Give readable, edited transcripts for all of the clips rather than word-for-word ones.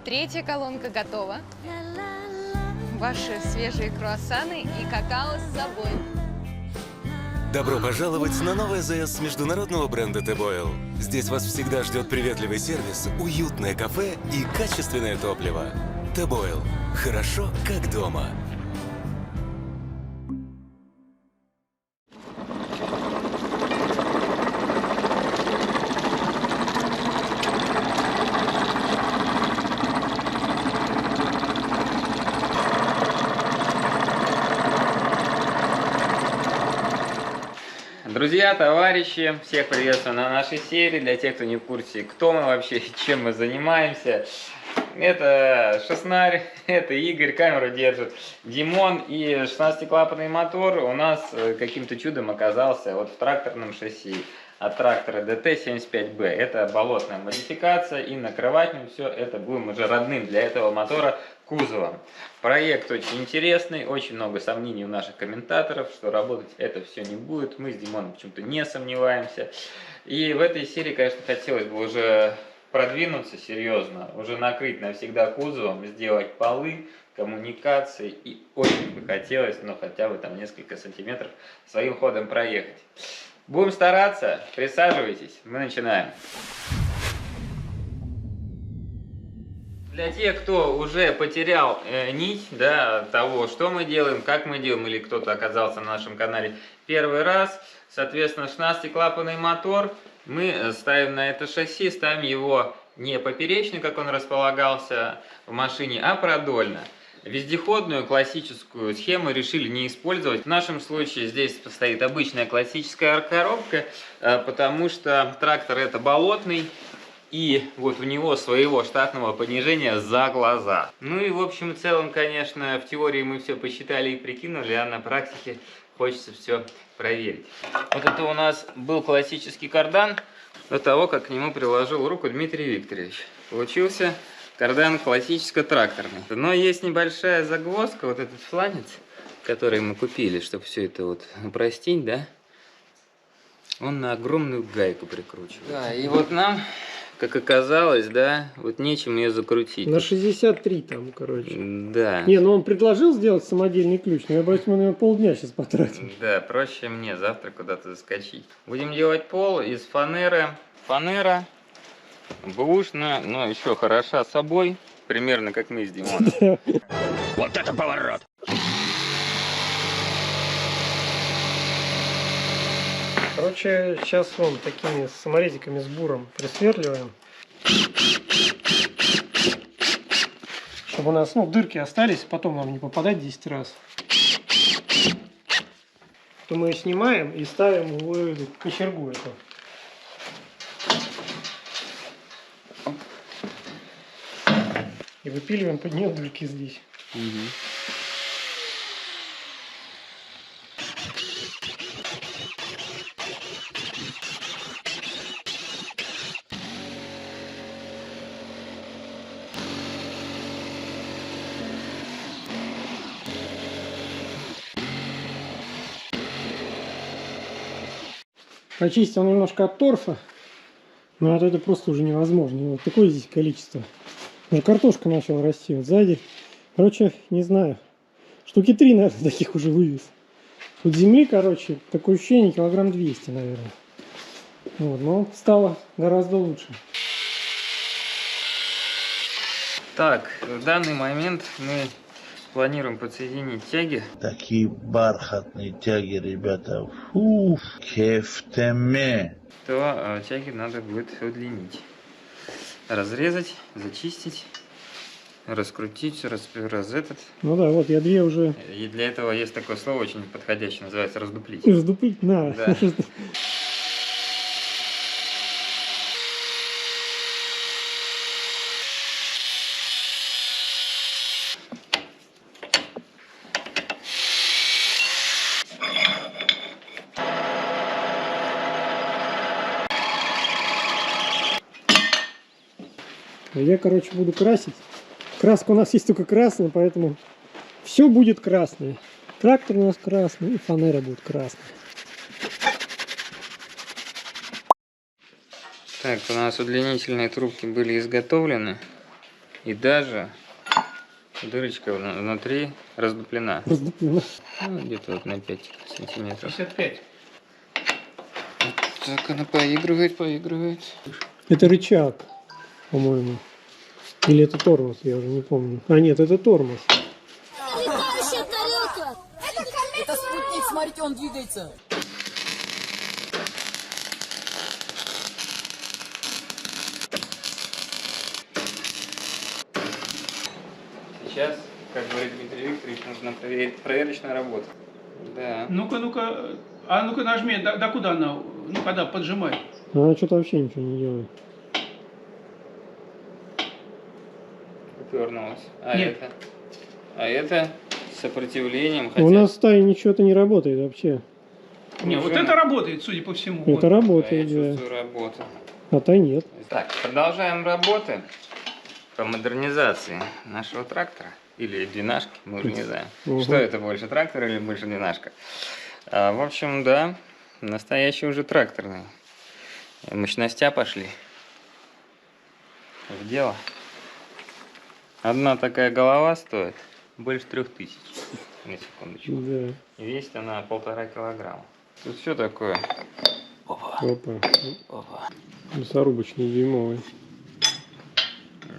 Третья колонка готова. Ваши свежие круассаны и какао с собой. Добро пожаловать на новый АЗС международного бренда T-Boil. Здесь вас всегда ждет приветливый сервис, уютное кафе и качественное топливо. T-Boil. Хорошо, как дома. Друзья, товарищи, всех приветствую на нашей серии. Для тех, кто не в курсе, кто мы вообще, чем мы занимаемся. Это Шеснарь, это Игорь, камеру держит Димон. И 16-клапанный мотор у нас каким-то чудом оказался вот в тракторном шасси от трактора DT75B. Это болотная модификация, и накрывать мы все это будем уже родным для этого мотора кузовом. Проект очень интересный, очень много сомнений у наших комментаторов, что работать это все не будет. Мы с Димоном почему-то не сомневаемся. И в этой серии, конечно, хотелось бы уже продвинуться серьезно, уже накрыть навсегда кузовом, сделать полы, коммуникации, и очень бы хотелось, ну хотя бы там несколько сантиметров своим ходом проехать. Будем стараться, присаживайтесь, мы начинаем. Для тех, кто уже потерял нить, да, того, что мы делаем, как мы делаем, или кто-то оказался на нашем канале первый раз, соответственно, 16-клапанный мотор, мы ставим на это шасси, ставим его не поперечно, как он располагался в машине, а продольно. Вездеходную классическую схему решили не использовать. В нашем случае здесь стоит обычная классическая коробка, потому что трактор это болотный, и вот у него своего штатного понижения за глаза. Ну и в общем и целом, конечно, в теории мы все посчитали и прикинули, а на практике хочется все проверить. Вот это у нас был классический кардан до того, как к нему приложил руку Дмитрий Викторович. Получился кардан классическо-тракторный. Но есть небольшая загвоздка, вот этот фланец, который мы купили, чтобы все это вот упростить, да, он на огромную гайку прикручивается. Да, и вот нам, как оказалось, да, вот нечем ее закрутить. На 63 там, короче. Да. Не, ну он предложил сделать самодельный ключ, но я боюсь, мы на него полдня сейчас потратим. Да, проще мне завтра куда-то заскочить. Будем делать пол из фанеры. Фанера бэушная, но еще хороша собой, примерно как мы с Димоном. Вот это поворот! Короче, сейчас вон такими саморезиками с буром присверливаем. Чтобы у нас, ну, дырки остались, потом нам не попадать 10 раз. То мы ее снимаем и ставим в кочергу эту. И выпиливаем под нее дырки здесь. Почистил немножко от торфа, но это просто уже невозможно. Вот такое здесь количество. Уже картошка начала расти вот сзади. Короче, не знаю. Штуки 3, наверное, таких уже вывез. Тут земли, короче, такое ощущение, килограмм 200, наверное. Вот, но стало гораздо лучше. Так, в данный момент мы планируем подсоединить тяги. Такие бархатные тяги, ребята. Фу, кефтеме. То тяги надо будет удлинить. Разрезать, зачистить, раскрутить, этот. Ну да, вот я две уже... И для этого есть такое слово очень подходящее, называется раздуплить. Раздуплить надо. Да. Я, короче, буду красить. Краска у нас есть только красная, поэтому все будет красное. Трактор у нас красный, и фанера будет красная. Так, у нас удлинительные трубки были изготовлены. И даже дырочка внутри раздуплена. Раздуплена. Ну, где-то вот на 5 сантиметров. 55. Так, она поигрывает. Это рычаг, по-моему. Или это тормоз, я уже не помню. А нет, это тормоз. Летающая тарелка! Это спутник, смотрите, он двигается. Сейчас, как говорит Дмитрий Викторович, нужно проверить проверочную работу. Да. Ну-ка, а ну-ка нажми, да куда она? Ну, когда поджимай. Она что-то вообще ничего не делает. Упернулась. Нет. А это с сопротивлением. У нас в стае ничего-то не работает вообще. Не, вот это работает, судя по всему. Это Вот. Я работает, да. чувствую работу. А то нет. Так, продолжаем работы по модернизации нашего трактора. Или двенашки, мы уже не знаем. Угу. Что это больше, трактор или больше двенашка? В общем, да, настоящий уже тракторный. Мощностя пошли. В дело. Одна такая голова стоит больше 3000. На секундочку. Да. И весит она 1,5 килограмма. Тут все такое. Опа. Опа. Мясорубочный дюймовый.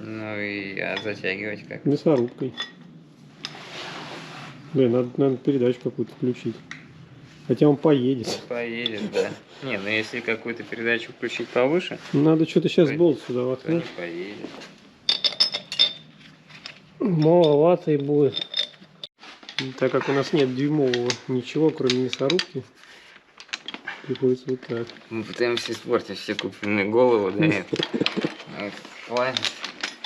Ну и затягивать как? Мясорубкой. Блин, надо передачу какую-то включить. Хотя он поедет. Поедет, да. Не, ну если какую-то передачу включить повыше, Надо что-то сейчас то- болт сюда то не воткнуть. поедет. Маловато и будет. Так как у нас нет дюймового ничего, кроме мясорубки, приходится вот так. Мы пытаемся испортить все купленные головы, да нет. Вот, хватит.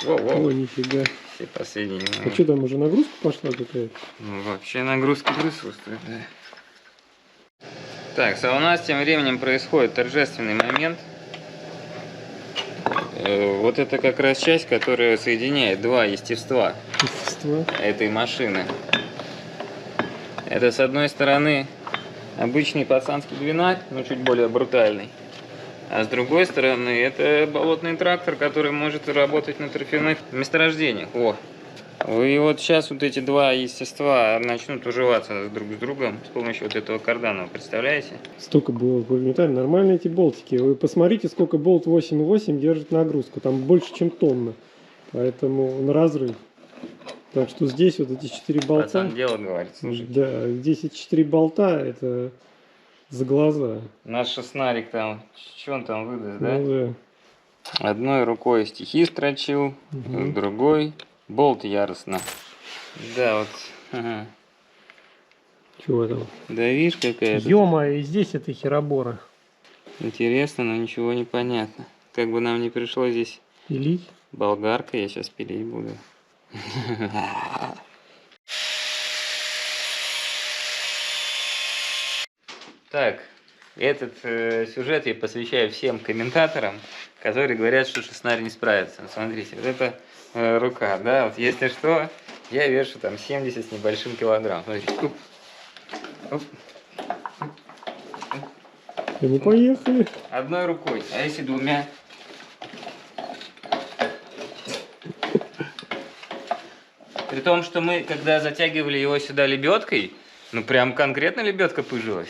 О, Воу-воу. нифига. Все последние. А что там уже нагрузка пошла какая-то? Ну, вообще нагрузки присутствуют, да. Так, а у нас тем временем происходит торжественный момент. Вот это как раз часть, которая соединяет два естества Естество. этой машины. Это с одной стороны обычный пацанский двинарь, но чуть более брутальный. А с другой стороны это болотный трактор, который может работать на торфяных месторождениях. О! И вот сейчас вот эти два естества начнут уживаться друг с другом с помощью вот этого кардана. Вы представляете? Столько было в металле. Нормально эти болтики. Вы посмотрите, сколько болт 8,8 держит нагрузку. Там больше, чем тонна. Поэтому на разрыв. Так что здесь вот эти 4 болта. Пацан дело говорит, слушайте. Да, здесь эти 4 болта, это за глаза. Наш шестнарик там, что он там выдаст, да? Ну, Одной рукой стихи строчил, Мгм. другой болт яростно. Да, вот. Ага. Чего там? Да видишь, какая-то. Ё-моё, и здесь это херобора. Интересно, но ничего не понятно. Как бы нам не пришлось здесь Пилить. болгаркой, я сейчас пилить буду. Так, этот сюжет я посвящаю всем комментаторам, которые говорят, что шестнарь не справится. Смотрите, вот это рука, да, вот если что, я вешу там 70 с небольшим килограмм. Смотрите, оп, оп. И мы поехали. Одной рукой, а если двумя? При том, что мы, когда затягивали его сюда лебедкой, ну прям конкретно лебедка пыжилась.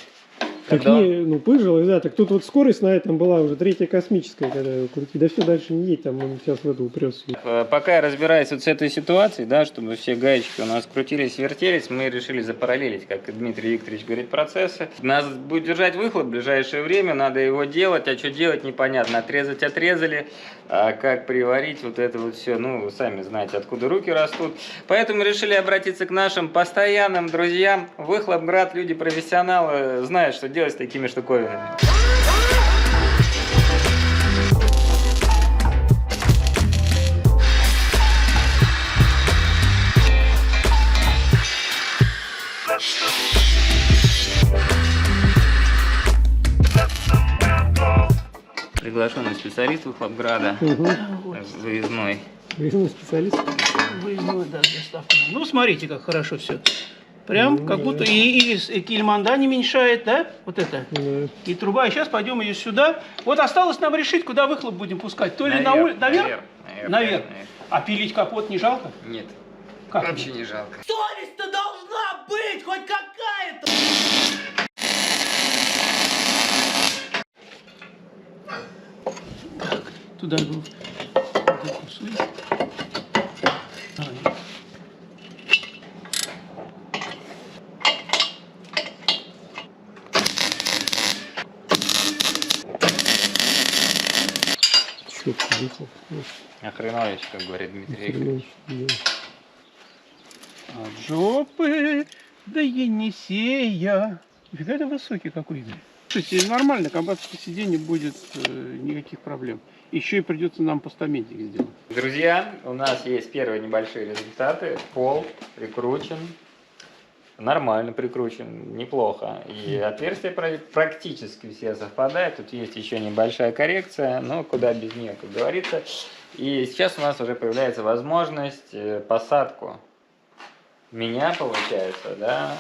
Так Когда не, ну пыжилась, да. Так тут вот скорость на этом была уже 3-я космическая, когда его крутить. Да все, дальше не едь, там он сейчас в эту упрется. Пока я разбираюсь вот с этой ситуацией, да, чтобы все гаечки у нас крутились, вертелись, мы решили запараллелить, как Дмитрий Викторович говорит, процессы. Нас будет держать выхлоп в ближайшее время, надо его делать, а что делать непонятно. Отрезать отрезали, а как приварить вот это вот все, ну, вы сами знаете, откуда руки растут. Поэтому решили обратиться к нашим постоянным друзьям. Выхлопград, люди профессионалы, знают, что делать с такими штуковинами. Приглашенный специалист Выхлопграда, выездной. Выездной специалист. Выездной, да, с доставкой. Ну, смотрите, как хорошо все Прям как будто и кильманда не меньшает, да? Вот это. Да. И труба. И сейчас пойдем ее сюда. Вот осталось нам решить, куда выхлоп будем пускать. То ли наверх? Наверх. А пилить капот не жалко? Нет. Как? Вообще не жалко. Совесть-то должна быть хоть какая-то! Туда был. Чё, приехал? Охренович, как говорит Дмитрий Игоревич. От жопы до Енисея. Нифига это высокий какой, Игорь. Слушайте, нормально, комбатское сиденье будет, никаких проблем. Еще и придется нам постаментик сделать. Друзья, у нас есть первые небольшие результаты. Пол прикручен. Нормально прикручен, неплохо. И отверстия практически все совпадают. Тут есть еще небольшая коррекция, но куда без нее, как говорится. И сейчас у нас уже появляется возможность посадку меня, получается, да,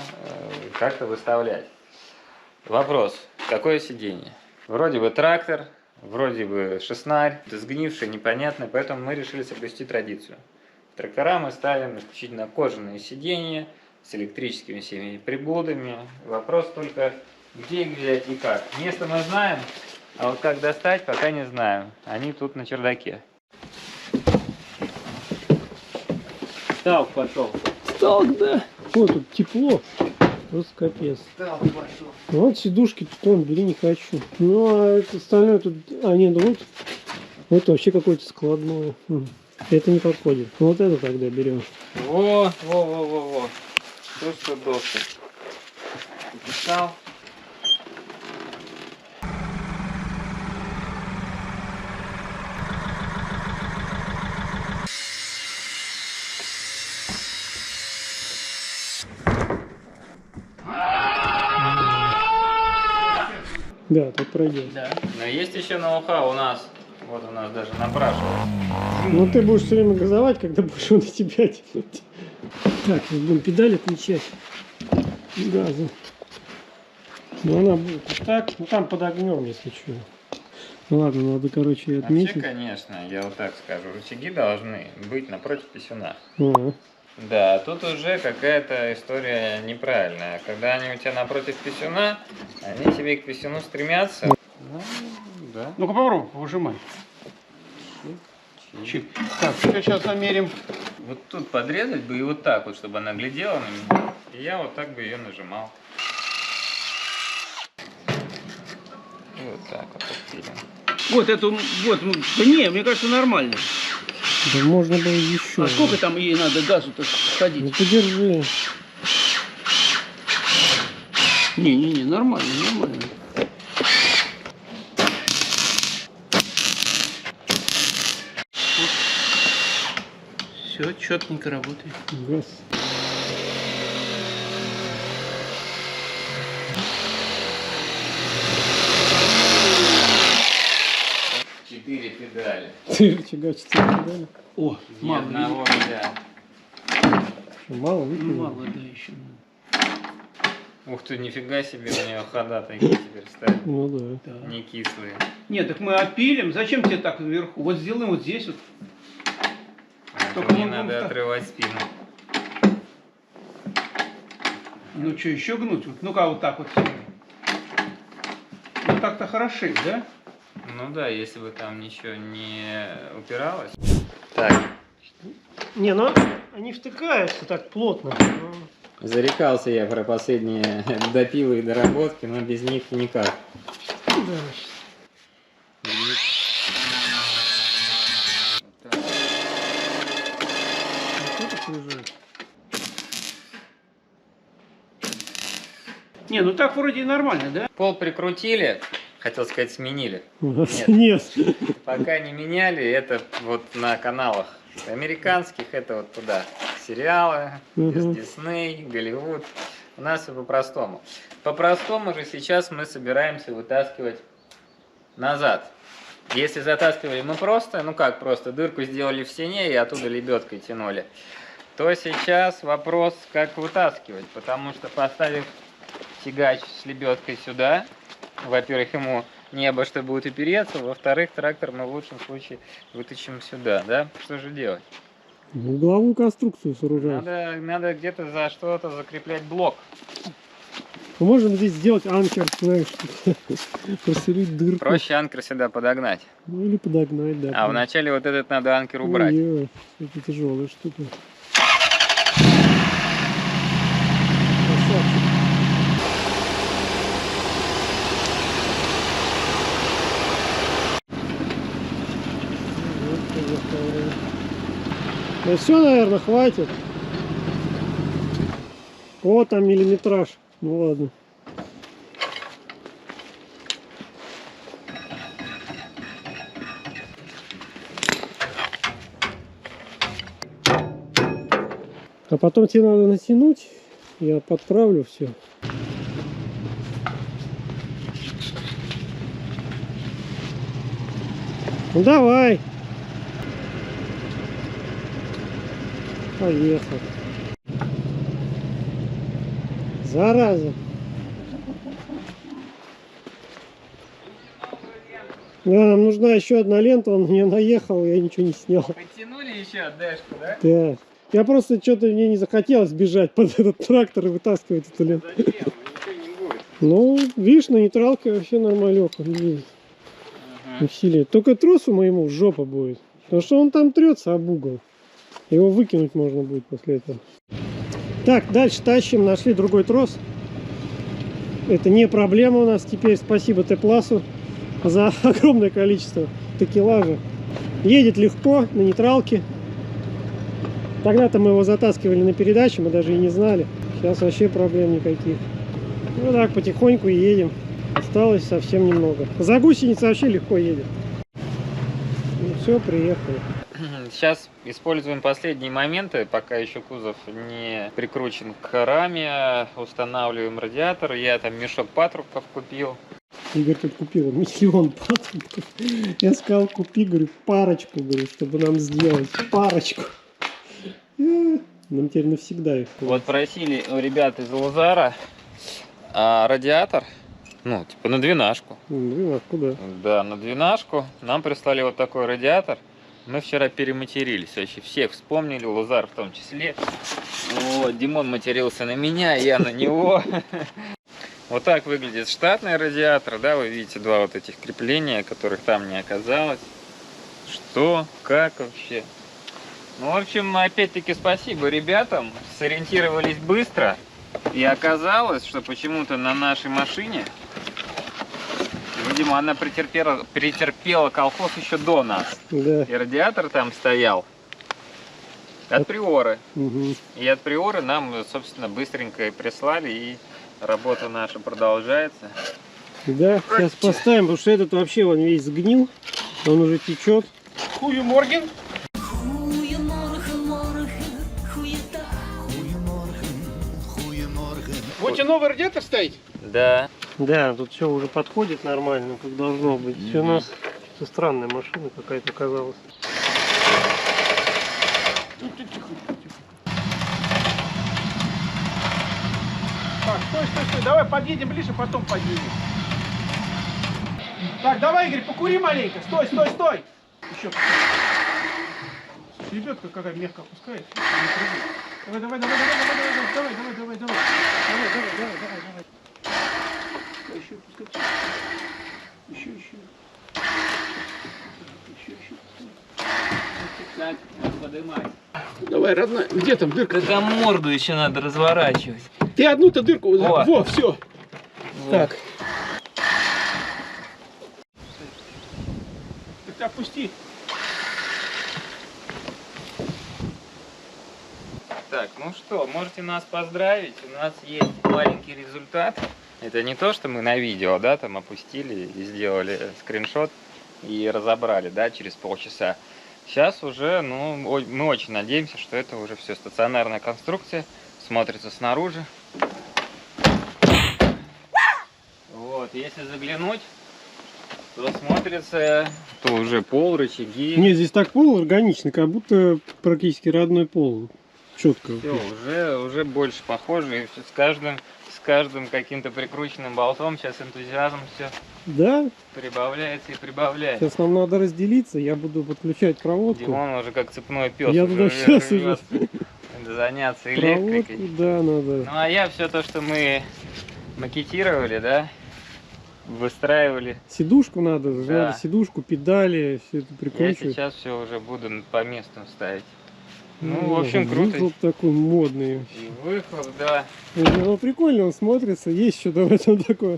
как-то выставлять. Вопрос, какое сиденье? Вроде бы трактор, вроде бы шеснарь, сгнивший, непонятный, поэтому мы решили соблюсти традицию. Трактора мы ставим исключительно кожаные сиденья с электрическими всеми приблудами. Вопрос только, где их взять и как. Место мы знаем, а вот как достать, пока не знаем. Они тут на чердаке. Сталк пошел. Так, да. Вот тут тепло. Просто капец. Сталк пошел. Вот сидушки тут он, бери, не хочу. Ну, а это остальное тут... А, нет, вот вообще какое-то складное. Это не подходит. Вот это тогда берем. Во. Тут что доски. Писал. Да, так пройдет. Да. Но есть еще ноу-хау у нас. Вот у нас даже напрашивают. Ну ты будешь все время газовать, когда будешь на тебя тянуть. Так, сейчас будем педаль отмечать. Газа. Ну она будет вот так. Ну там под огнем, если что. Ну ладно, надо, короче, отметить. Вообще, конечно, я вот так скажу, рычаги должны быть напротив писюна. Ага. Да, тут уже какая-то история неправильная. Когда они у тебя напротив писюна, они тебе к писюну стремятся. Ну, да. Ну-ка попробуй, выжимай. Чик. Так, сейчас замерим. Вот тут подрезать бы и вот так вот, чтобы она глядела на меня. И я вот так бы ее нажимал. И вот так вот отпилим. Вот эту, вот, да не, мне кажется, нормально. Да можно было еще. А сколько там ей надо газу-то Ну ходить? подержи. Не, нормально. Все, четненько работает. Газ. Четыре педали. Ты рычага 4 педали. О, Ни мало. одного нельзя. Что, мало Ну, выпили? мало, да, еще. Ух ты, нифига себе, у нее хода такие теперь стали. Ну да. Да. Не кислые. Нет, так мы отпилим. Зачем тебе так вверху? Вот сделаем вот здесь вот. Только Мне мы надо будем отрывать спину. Ну что, еще гнуть? Ну-ка, вот так вот. Ну так-то хороши, да? Ну да, если бы там ничего не упиралось. Так, Не, ну они втыкаются так плотно. зарекался я про последние допилы и доработки, но без них никак. Да. Вот это уезжает. Не, ну так вроде и нормально, да? Пол прикрутили, хотел сказать сменили. Нет. Пока не меняли, это вот на каналах американских, это вот туда. Сериалы, Мгм. Дисней, Голливуд. У нас все по-простому. По-простому же сейчас мы собираемся вытаскивать назад. Если затаскивали мы просто, ну как просто, дырку сделали в стене и оттуда лебедкой тянули, то сейчас вопрос, как вытаскивать. Потому что, поставив тягач с лебедкой сюда, во-первых, ему не обо что будет опереться, во-вторых, трактор мы в лучшем случае вытащим сюда, да? Что же делать? Угловую конструкцию сооружаем. Надо где-то за что-то закреплять блок. Мы можем здесь сделать анкер, знаешь, просверлить дырку. Проще анкер сюда подогнать. Ну или подогнать, да. А вначале вот этот надо анкер убрать. Ой-ой, это тяжелая штука. Красавчик. Вот, поехали. Ну все, наверное, хватит. О, там миллиметраж. Ну ладно. А потом тебе надо натянуть. Я подправлю все. Ну давай. Поехал. Зараза. Да, нам нужна еще одна лента, он на нее наехал, я ничего не снял. Подтянули еще дэшку, да? Да. Я просто что-то мне не захотелось бежать под этот трактор и вытаскивать эту ленту. Зачем? Ничего не будет. Ну, видишь, на нейтралке вообще нормалёко. Усилие. Только тросу моему жопа будет. Потому что он там трется об угол. Его выкинуть можно будет после этого. Так, дальше тащим. Нашли другой трос. Это не проблема у нас теперь. Спасибо Т-пласу за огромное количество такелажа. Едет легко на нейтралке. Тогда-то мы его затаскивали на передаче, мы даже и не знали. Сейчас вообще проблем никаких. Ну так, потихоньку едем. Осталось совсем немного. За гусеницей вообще легко едет. Ну все, приехали. Сейчас используем последние моменты, пока еще кузов не прикручен к раме. Устанавливаем радиатор. Я там мешок патрубков купил. Игорь тут купил миллион патрубков. Я сказал, купи, говорю, парочку, говорю, чтобы нам сделать. Парочку. Нам теперь навсегда их. Вот просили у ребят из Лузара радиатор, ну, типа на двенашку. Двенашку, да. Да, на двенашку. Нам прислали вот такой радиатор. Мы вчера перематерились. Вообще всех вспомнили, Лузар в том числе. Вот, Димон матерился на меня, я на него. Вот так выглядит штатный радиатор. Да, вы видите два вот этих крепления, которых там не оказалось. Что, как вообще? Ну, в общем, опять-таки спасибо ребятам. Сориентировались быстро. И оказалось, что почему-то на нашей машине, видимо, она претерпела колхоз еще до нас. Да. И радиатор там стоял от Приоры. Угу. И от Приоры нам, собственно, быстренько и прислали, и работа наша продолжается. Да, сейчас поставим, потому что этот вообще он весь сгнил. Он уже течет. Хую Морген. Будете новый радиатор ставить? Да. Да, тут все уже подходит нормально, как должно быть. Все у нас все странная машина какая-то оказалась. Так, стой, давай подъедем ближе, потом подъедем. Так, давай, Игорь, покури маленько. Стой. Еще. Лебедка какая мягко опускает. Давай. Еще пускай. Еще. Так, поднимай. Давай, родная. Где там дырка? Да там морду еще надо разворачивать. Ты одну-то дырку. Вот. Во, все. Вот. Так. Ты опусти. Так, ну что, можете нас поздравить. У нас есть маленький результат. Это не то, что мы на видео, да, там опустили и сделали скриншот и разобрали, да, через полчаса. Сейчас уже, ну, мы очень надеемся, что это уже все стационарная конструкция, смотрится снаружи. Вот, если заглянуть, то смотрится, то уже пол, рычаги. Нет, здесь так пол органичный, как будто практически родной пол. четко. Все, уже больше похоже. И с каждым каким-то прикрученным болтом сейчас энтузиазм все Да? прибавляется и прибавляется. Сейчас нам надо разделиться, я буду подключать проводку. Димон уже как цепной пес. Я туда сейчас уже. рвётся заняться Проводку, электрикой. да, надо. Ну а я все то, что мы макетировали, да, выстраивали. Сидушку надо, Да. надо сидушку, педали, все это Я прикручивать. сейчас все уже буду по месту ставить. Ну, в общем, круто. Выхлоп такой модный. И выхлоп, да. Ну, прикольно он смотрится, есть что-то в этом такое.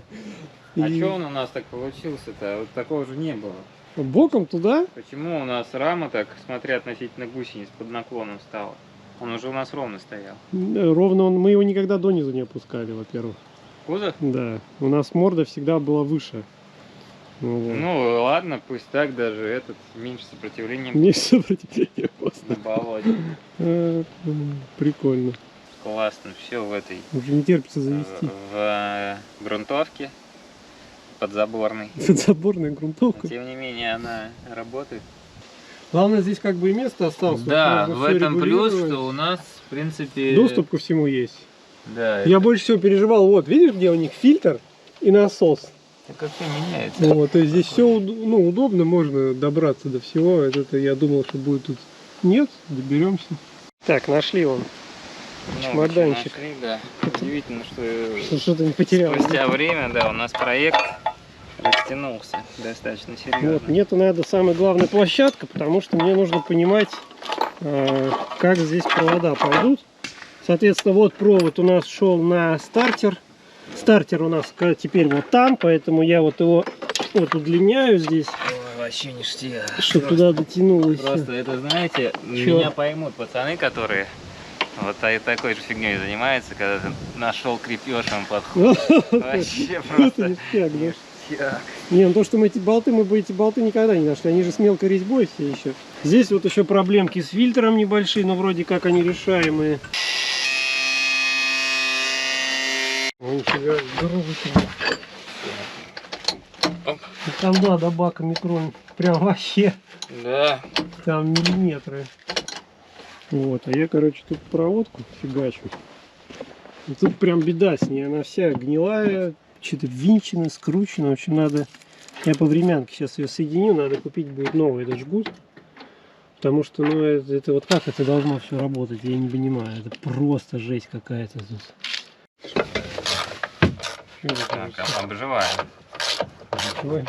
А И что он у нас так получился-то? Вот такого же не было. боком туда? Почему у нас рама так, смотря относительно гусениц, под наклоном стала? Он уже у нас ровно стоял. Ровно мы его никогда донизу не опускали, во-первых. Кузов? Да, у нас морда всегда была выше. Ну, вот. Ну ладно, пусть так, даже этот меньше сопротивления Меньше сопротивления просто. на болоте. Прикольно. Классно, все в этой Уже не терпится завести. в грунтовке подзаборной. Подзаборная грунтовка. Тем не менее, она работает. Главное, здесь как бы и место осталось. Да, можно в всё этом плюс, регулировать. что у нас, в принципе... Доступ ко всему есть. Да, Я больше всего переживал, вот, видишь, где у них фильтр и насос. как все меняется. Вот, то есть здесь все удобно, можно добраться до всего. Это я думал, что будет тут. Нет, доберемся. Так, нашли он. Чемоданчик. Нашли, да. Удивительно, что Что-то не потерял. спустя время, да, у нас проект растянулся достаточно серьезно. Вот, мне-то надо самая главная площадка, потому что мне нужно понимать, как здесь провода пойдут. Соответственно, вот провод у нас шел на стартер. Стартер у нас теперь вот там, поэтому я вот его вот удлиняю здесь, Ой, вообще ништяк. чтобы туда дотянулось. Просто это, знаете, Чё? меня поймут пацаны, которые вот такой же фигней занимаются, когда ты нашел крепежным подход. Вообще Это просто ништяк, да? ништяк. Не, ну то, что мы эти болты никогда не нашли, они же с мелкой резьбой все еще. Здесь вот еще проблемки с фильтром небольшие, но вроде как они решаемые. Нифига, здоровый. Там да, до бака микрон, прям вообще, Да. там миллиметры. Вот, а я, короче, тут проводку фигачу. И тут прям беда с ней, она вся гнилая, что-то винчено, скручено. В общем, надо, я по времянке сейчас ее соединю, надо купить будет новый этот жгут. Потому что, ну, это вот как это должно все работать, я не понимаю. Это просто жесть какая-то тут. Так, обживаем. Обживаем.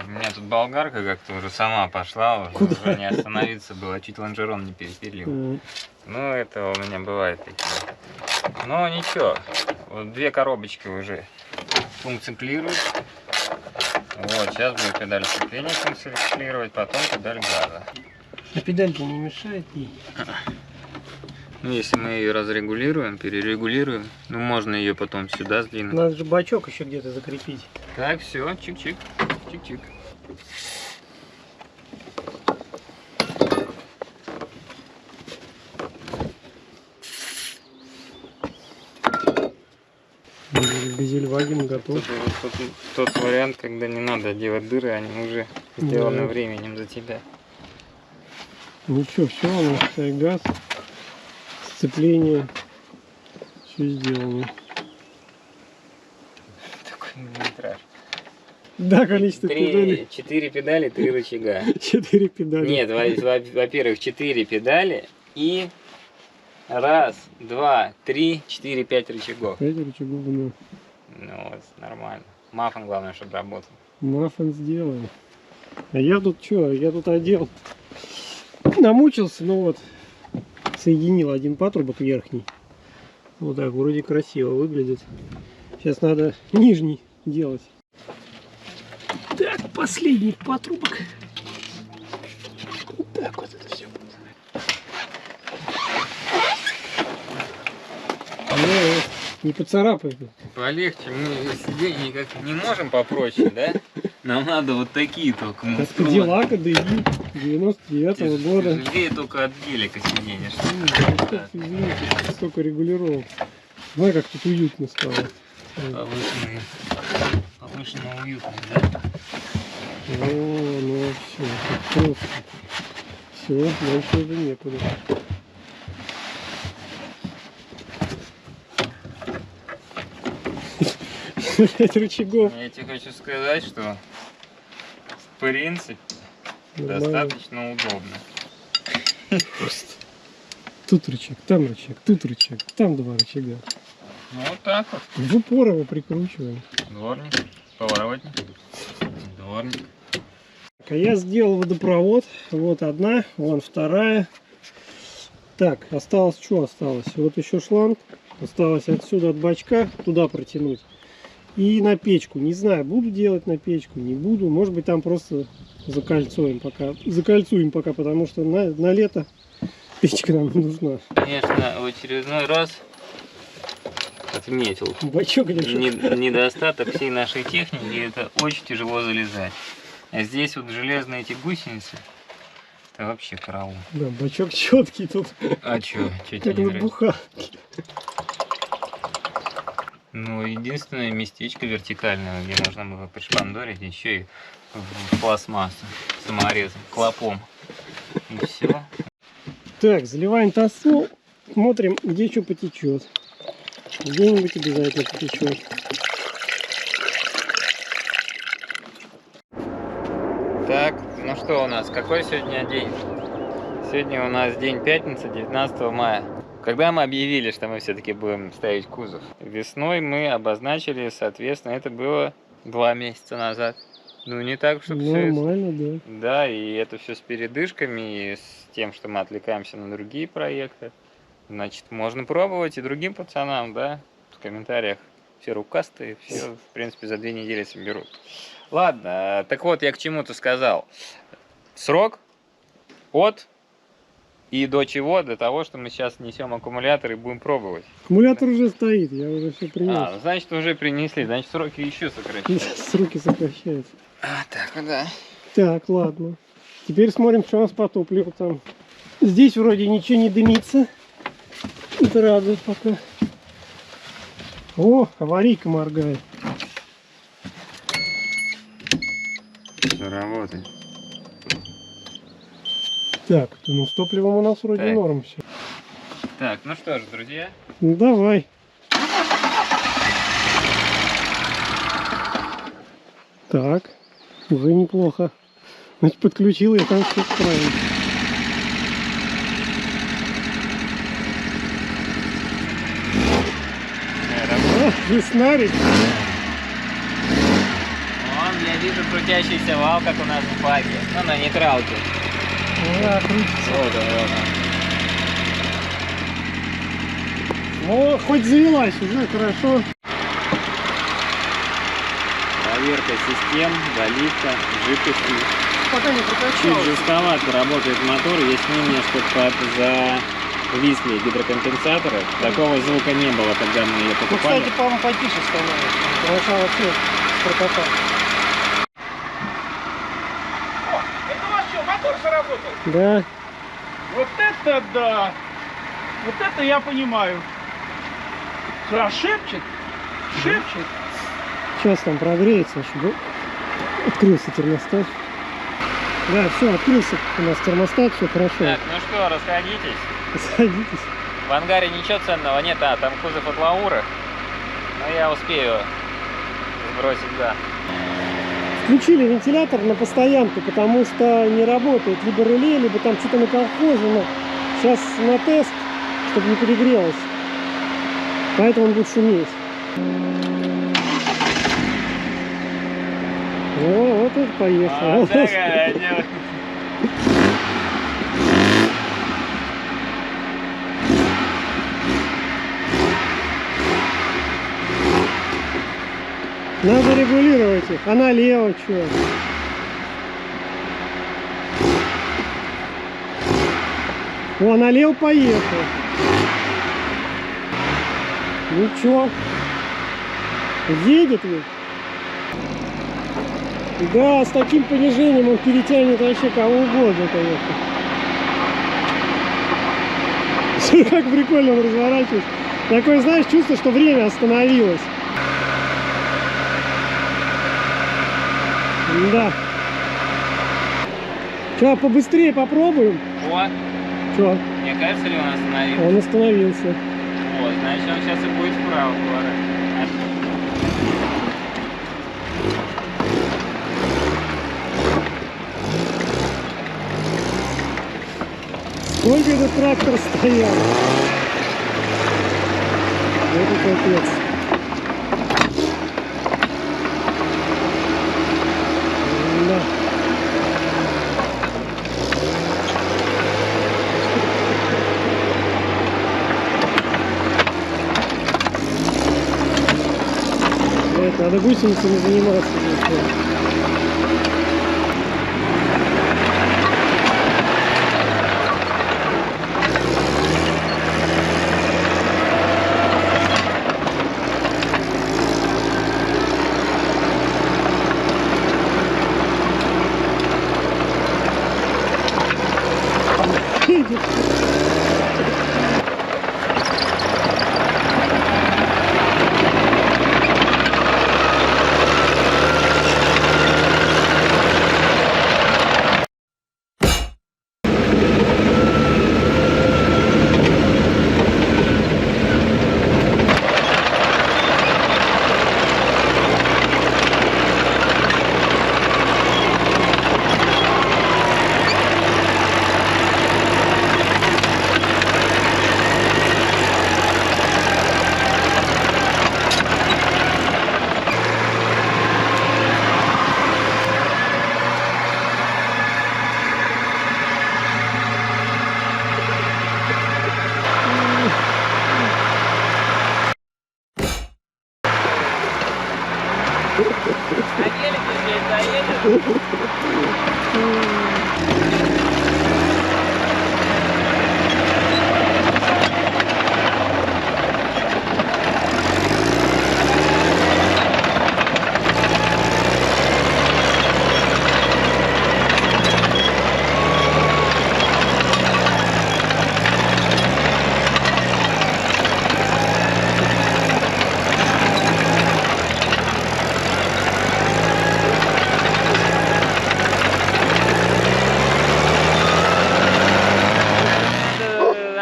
У меня тут болгарка как-то уже сама пошла, уже не остановиться было, чуть лонжерон не перепилил. Ну, это у меня бывает такие. Но ничего, вот 2 коробочки уже функционируют. Вот, сейчас будет педаль сцепления функционировать, потом педаль газа. А педалька не мешает ей? Ну, если мы ее разрегулируем, перерегулируем, ну, можно ее потом сюда сдвинуть. Надо же бачок еще где-то закрепить. Так, все, чик-чик, чик-чик. Газельваген готов. Тот вариант, когда не надо делать дыры, они уже сделаны Да. временем за тебя. Ну что, все, у нас газ, сцепление, все сделано. Такой миллиметраж. Да, количество педалей. 4 педали, 3 рычага. 4 педали. Нет, во-первых, 4 педали и 1, 2, 3, 4, 5 рычагов. 5 рычагов, да. Ну вот, нормально. Маффин главное, чтобы работал. Маффин сделаем. А я тут что? Я тут одел. Намучился, но вот соединил один патрубок верхний. Вот так, вроде красиво выглядит. Сейчас надо нижний делать. Так, последний патрубок. Вот так вот это все. Не поцарапай. Полегче, мы сиденье никак не можем попроще, да? Нам надо вот такие только монструозные. Кадиллака DI 99-го года. Тяжелее только от гелика сиденья. Извините, столько регулировок. Смотри, как тут уютно стало. Повышенно уютно, да? О, ну все, просто. Все, дальше уже некуда. блядь, рычагов. Я тебе хочу сказать, что в принципе Нормально. достаточно удобно. Тут рычаг, там рычаг, тут рычаг, там два рычага. Ну вот так вот. В упор его прикручиваем. Дворник, поворотник, дворник. А я сделал водопровод. Вот одна, вон вторая. Так, осталось, что осталось? Вот еще шланг. Осталось отсюда от бачка туда протянуть. И на печку. Не знаю, буду делать на печку, не буду. Может быть, там просто закольцуем пока. Закольцуем пока, потому что на лето печка нам не нужна. Конечно, в очередной раз отметил Бачок лежит. недостаток всей нашей техники. Это очень тяжело залезать. А здесь вот железные эти гусеницы. Это вообще караул. Да, бачок четкий тут. А чё? Чё Как тебе не нравится? набуха. Ну, единственное местечко вертикальное, где можно было пришпандорить, еще и в пластмассу, саморезом, клопом. И все. Так, заливаем тосол. Смотрим, где что потечет. Где-нибудь обязательно потечет. Так, ну что у нас? Какой сегодня день? Сегодня у нас день пятница, 19 мая. Когда мы объявили, что мы все-таки будем ставить кузов? Весной мы обозначили, соответственно, это было 2 месяца назад. Ну, не так, чтобы все... Нормально, да. Да, и это все с передышками, и с тем, что мы отвлекаемся на другие проекты. Значит, можно пробовать и другим пацанам, да? В комментариях все рукастые, все, в принципе, за 2 недели соберут. Ладно, так вот, я к чему-то сказал. Срок от и до чего? До того, что мы сейчас несем аккумулятор и будем пробовать. Аккумулятор уже стоит, я уже все принес. А, значит, уже принесли, значит, сроки еще сокращаются. Сроки сокращаются. А, так, да. Так, ладно. Теперь смотрим, что у нас по топливу там. Здесь вроде ничего не дымится. Это радует пока. О, аварийка моргает. Все работает. Так, ну с топливом у нас вроде Так. норм все. Так, ну что ж, друзья. Ну давай. Так, уже неплохо. Значит, подключил я там все правильно. О, веснарик. Вон, я вижу крутящийся вал, как у нас в баге. Ну, на нейтралке. Да, крутится. Вот он, вот он. О, хоть завелась, уже хорошо. Проверка систем, заливка, жидкости. Пока не Чуть прокачал. жестковато работает мотор, есть мнение, что зависли гидрокомпенсаторы. Такого звука не было, когда мы ее Ну, покупали. кстати, по-моему, потише становится. Хорошо, вообще скоротота. Это у вас что, мотор заработал? Да. Вот это да! Вот это я понимаю. А шепчет? Шепчет? Сейчас там прогреется, чтобы открылся термостат. Да, все, открылся у нас термостат, все хорошо. Так, ну что, расходитесь. Садитесь. В ангаре ничего ценного нет, а там кузов от Лауры. Но я успею сбросить, да. Включили вентилятор на постоянку, потому что не работает либо реле, либо там что-то на колхозе. Но сейчас на тест, чтобы не перегрелось. Поэтому он будет шуметь. О, вот это поехало. Вот такая дело. Надо регулировать их. А налево что? О, налево поехал. Ну чё? Едет ведь? Да, с таким понижением он перетянет вообще кого угодно, конечно. Как прикольно он разворачивается. Такое, знаешь, чувство, что время остановилось. Да. Че, побыстрее попробуем? Вот. Че? Мне кажется, ли он остановился? Он остановился. Вот, значит, он сейчас и будет вправо поворачивать. долго этот трактор стоял. Это капец. Да. Это, надо гусеницами заниматься.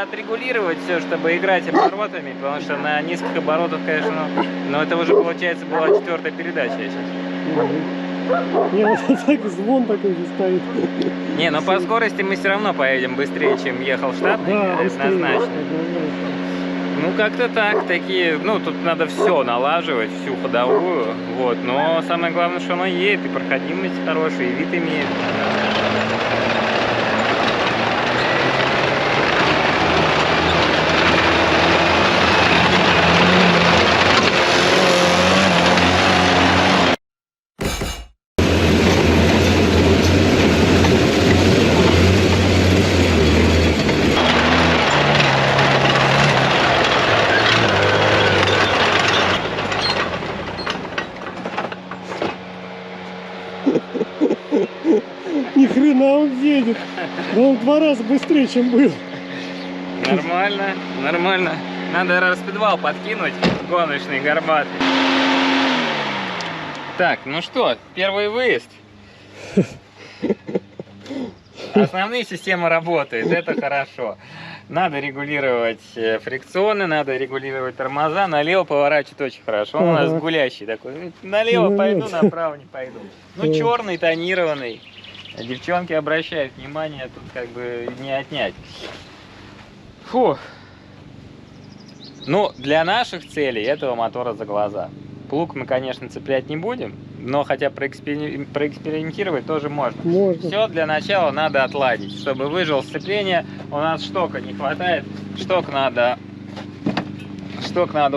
Отрегулировать все, чтобы играть оборотами, потому что на низких оборотах, конечно, но это уже получается была 4-я передача сейчас. Не, вот так звон такой же стоит. Не, но по скорости мы все равно поедем быстрее, чем ехал штатный, Да, однозначно. Ну как-то так, такие, ну тут надо все налаживать, всю ходовую, вот, но самое главное, что оно едет, и проходимость хорошая, и вид имеет. Ни хрена он едет. Да он в 2 раза быстрее, чем был. Нормально, нормально. Надо распидвал подкинуть, гоночный, горбатый. Так, ну что, первый выезд. Основные системы работают, это хорошо. Надо регулировать фрикционы, надо регулировать тормоза. Налево поворачивать очень хорошо. Он у нас гулящий такой. Налево пойду, направо не пойду. Ну, черный, тонированный. Девчонки обращают внимание, тут как бы не отнять. Фу. Ну, для наших целей этого мотора за глаза. Плуг мы, конечно, цеплять не будем, но хотя проэкспериментировать тоже можно. Все для начала надо отладить, чтобы выжил сцепление. У нас штока не хватает. Шток надо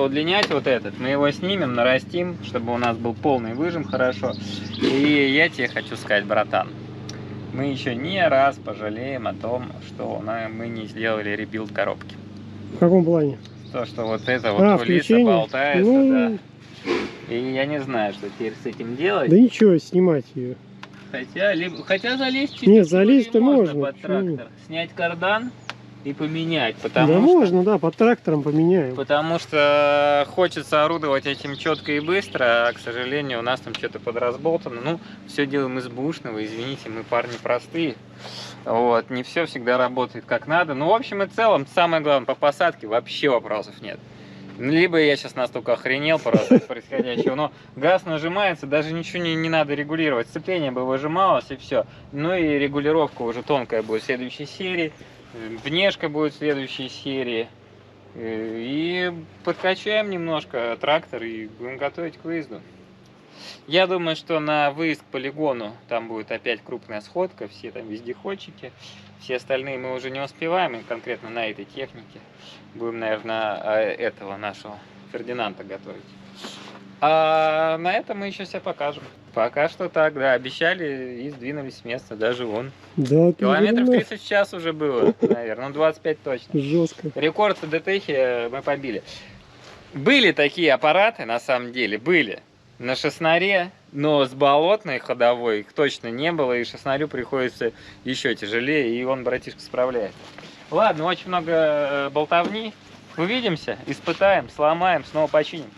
удлинять, вот этот. Мы его снимем, нарастим, чтобы у нас был полный выжим хорошо. И я тебе хочу сказать, братан, мы еще не раз пожалеем о том, что мы не сделали ребилд коробки. В каком плане? То, что вот это вот кулиса болтается, да. И я не знаю, что теперь с этим делать. Да ничего, снимать ее. Хотя залезть чуть-чуть. Нет, залезть-то можно под трактор. Снять кардан и поменять. Потому да что, можно, да, под трактором поменяем. Потому что хочется орудовать этим четко и быстро, а, к сожалению, у нас там что-то подразболтано. Ну, все делаем из бушного, извините, мы парни простые. Вот, не все всегда работает как надо. Ну, в общем и целом, самое главное, по посадке вообще вопросов нет. Либо я сейчас настолько охренел просто от происходящего, но газ нажимается, даже ничего не надо регулировать. Сцепление бы выжималось и все. Ну и регулировка уже тонкая будет в следующей серии. Внешка будет в следующей серии. И подкачаем немножко трактор и будем готовить к выезду. Я думаю, что на выезд к полигону там будет опять крупная сходка, все там вездеходчики, все остальные мы уже не успеваем, и конкретно на этой технике будем, наверное, этого нашего Фердинанда готовить. А на этом мы еще себя покажем. Пока что так, да, обещали и сдвинулись с места, даже вон. Да, Километров 30 в час уже было, наверное, ну 25 точно. Жестко. Рекорд ДТХ мы побили. Были такие аппараты, на самом деле, были. На шестнаре, но с болотной ходовой их точно не было, и шестнарю приходится еще тяжелее, и он, братишка, справляется. Ладно, очень много болтовни. Увидимся, испытаем, сломаем, снова починим.